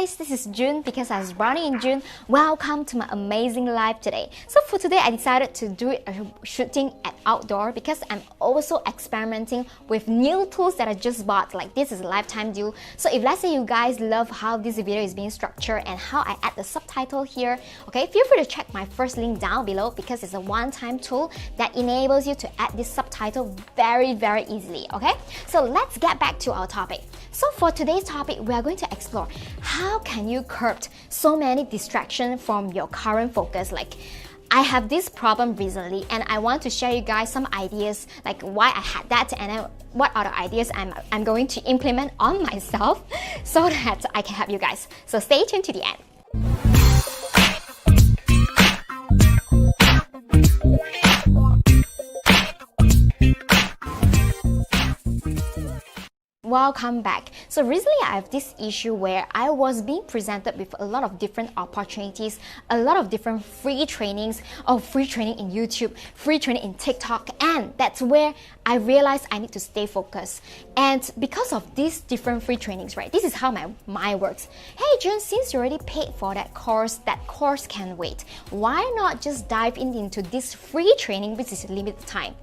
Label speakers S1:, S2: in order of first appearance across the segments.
S1: guys, this is June because I was born in June. Welcome to my amazing life today. So for today, I decided to do a shooting at outdoor because I'm also experimenting with new tools that I just bought. Like this is a lifetime deal. So if let's say you guys love how this video is being structured and how I add the subtitle here, okay, feel free to check my first link down below because it's a one-time tool that enables you to add this subtitle very easily, okay? So let's get back to our topic. So for today's topic, we are going to explore how can you curb so many distractions from your current focus. Like I have this problem recently and I want to share you guys some ideas like why I had that and then what other ideas I'm going to implement on myself so that I can help you guys. So stay tuned to the end. Welcome back. So recently I have this issue where I was being presented with a lot of different opportunities, a lot of different free trainings, free training in YouTube, free training in TikTok, and that's where I realized I need to stay focused. And because of these different free trainings, right, this is how my mind works. Hey June, since you already paid for that course can wait. Why not just dive into this free training which is limited time?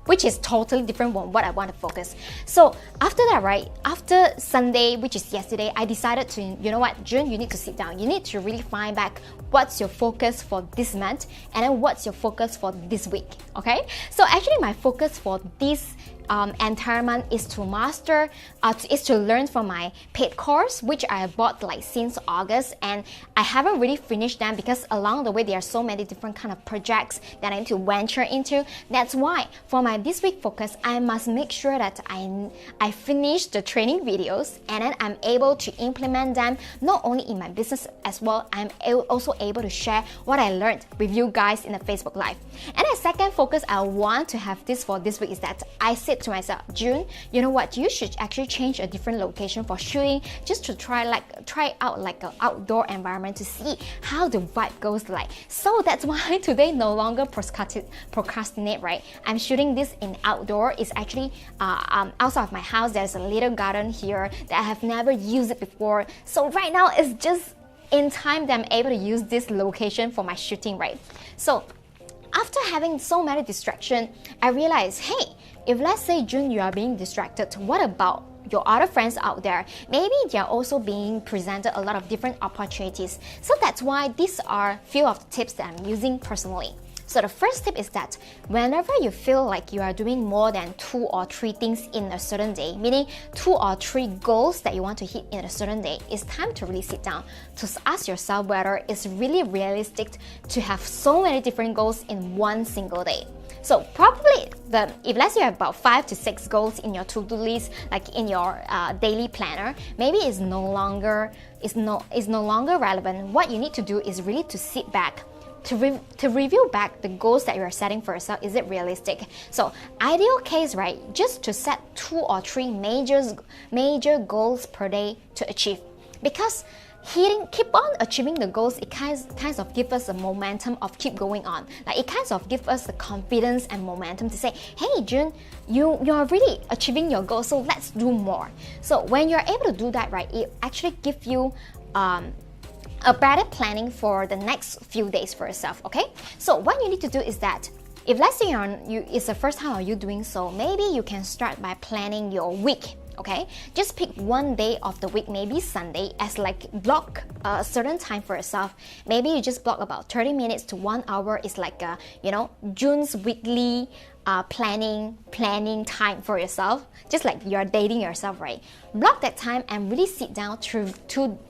S1: Which is totally different from what I want to focus. So after that, right, after Sunday, which is yesterday, I decided to, you know what, June, you need to sit down. You need to really find back what's your focus for this month and then what's your focus for this week, okay? So actually my focus for this entire month is to master, is to learn from my paid course, which I bought like since August, and I haven't really finished them because along the way there are so many different kind of projects that I need to venture into. That's why for my this week focus, I must make sure that I finish the training videos and then I'm able to implement them not only in my business as well, I'm also able to share what I learned with you guys in the Facebook Live. And the second focus I want to have this for this week is that I said to myself, June, you know what, you should actually change a different location for shooting just to try out like an outdoor environment to see how the vibe goes like. So that's why today no longer procrastinate, right? I'm shooting this in outdoor. It's actually outside of my house. There's a little garden here that I have never used it before. So right now it's just in time that I'm able to use this location for my shooting, right? So after having so many distractions, I realized, hey, if let's say June, you are being distracted, what about your other friends out there? Maybe they are also being presented a lot of different opportunities. So that's why these are few of the tips that I'm using personally. So the first tip is that whenever you feel like you are doing more than 2 or 3 things in a certain day, meaning 2 or 3 goals that you want to hit in a certain day, it's time to really sit down to ask yourself whether it's really realistic to have so many different goals in one single day. So probably if let's say you have about 5 to 6 goals in your to-do list, like in your daily planner, maybe it's no longer relevant. What you need to do is really to sit back to review back the goals that you are setting for yourself. Is it realistic? So ideal case, right, just to set 2 or 3 major goals per day to achieve, because keep on achieving the goals, it kinds of give us a momentum of keep going on. Like it kinds of give us the confidence and momentum to say, hey June, you're really achieving your goals, so let's do more. So when you're able to do that, right, it actually gives you a better planning for the next few days for yourself, okay? So what you need to do is that if let's say it's the first time of you doing so, maybe you can start by planning your week, okay? Just pick one day of the week, maybe Sunday, as like block a certain time for yourself. Maybe you just block about 30 minutes to 1 hour. It's like June's weekly planning time for yourself, just like you're dating yourself, right? Block that time and really sit down to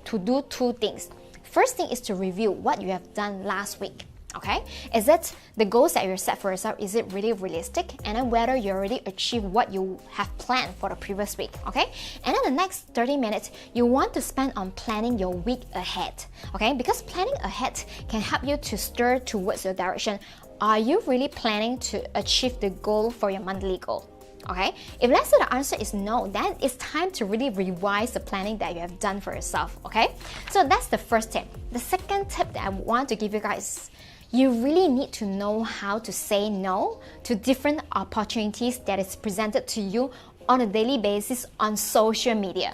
S1: do 2 things. First thing is to review what you have done last week. Okay, is it the goals that you set for yourself, is it really realistic? And then whether you already achieved what you have planned for the previous week, okay? And then the next 30 minutes, you want to spend on planning your week ahead, okay? Because planning ahead can help you to stir towards your direction. Are you really planning to achieve the goal for your monthly goal? Okay, if let's say the answer is no, then it's time to really revise the planning that you have done for yourself, okay? So that's the first tip. The second tip that I want to give you guys, you really need to know how to say no to different opportunities that is presented to you on a daily basis on social media.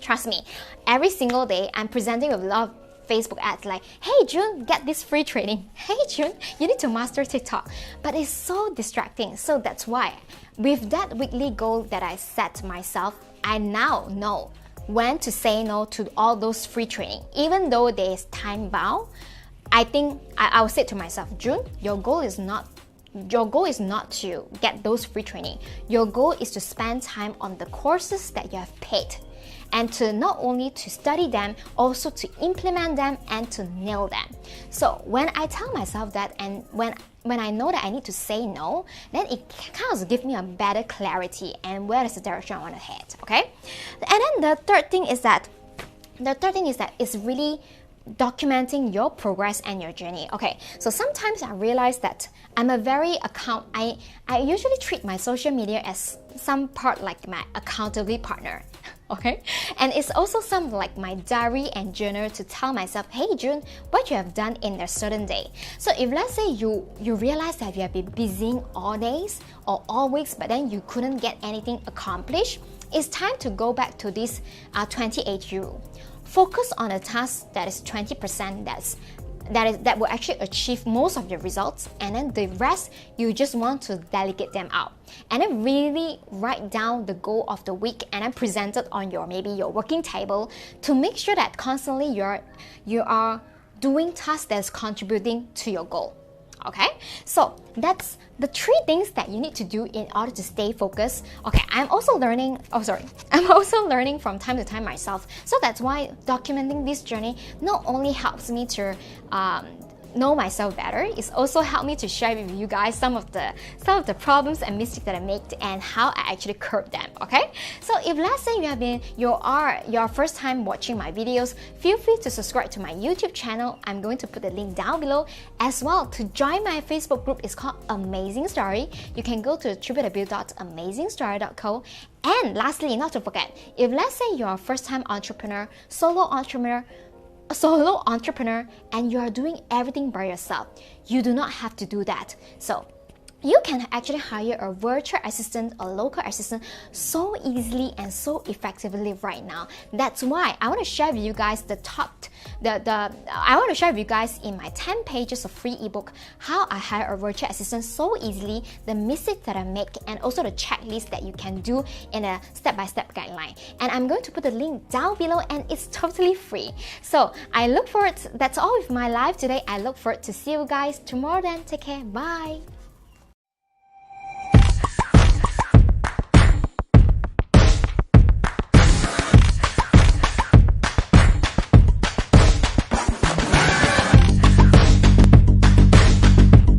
S1: Trust me, every single day I'm presenting with a lot of Facebook ads like, hey June, get this free training. Hey June, you need to master TikTok. But it's so distracting. So that's why with that weekly goal that I set myself, I now know when to say no to all those free training. Even though there is time bound, I think I'll say to myself, June, your goal is not to get those free training. Your goal is to spend time on the courses that you have paid, and to not only to study them, also to implement them and to nail them. So when I tell myself that, and when I know that I need to say no, then it kind of gives me a better clarity and where is the direction I want to head. Okay, and then the third thing is that it's really documenting your progress and your journey. Okay, so sometimes I realize that I'm a very I usually treat my social media as some part like my accountability partner. Okay, and it's also some like my diary and journal to tell myself, hey June, what you have done in a certain day. So if let's say you realize that you have been busy all days or all weeks, but then you couldn't get anything accomplished, it's time to go back to this 28 rule. Focus on a task that is 20% that will actually achieve most of your results, and then the rest you just want to delegate them out, and then really write down the goal of the week and then present it on your working table to make sure that constantly you are doing tasks that's contributing to your goal. Okay, so that's the 3 things that you need to do in order to stay focused. Okay, I'm also learning from time to time myself. So that's why documenting this journey not only helps me to know myself better, it's also helped me to share with you guys some of the problems and mistakes that I made and how I actually curb them. Okay, so if let's say you are your first time watching my videos, feel free to subscribe to my YouTube channel. I'm going to put the link down below. As well, to join my Facebook group, it's called Amazing Story. You can go to www.amazingstory.co. And lastly, not to forget, if let's say you're a first time entrepreneur, solo entrepreneur, and you are doing everything by yourself, you do not have to do that. So you can actually hire a virtual assistant or local assistant so easily and so effectively right now. That's why I want to share with you guys I want to share with you guys in my 10 pages of free ebook how I hire a virtual assistant so easily, the mistakes that I make, and also the checklist that you can do in a step-by-step guideline. And I'm going to put the link down below, and it's totally free. So I look forward that's all with my live today. I look forward to see you guys tomorrow. Then take care. Bye.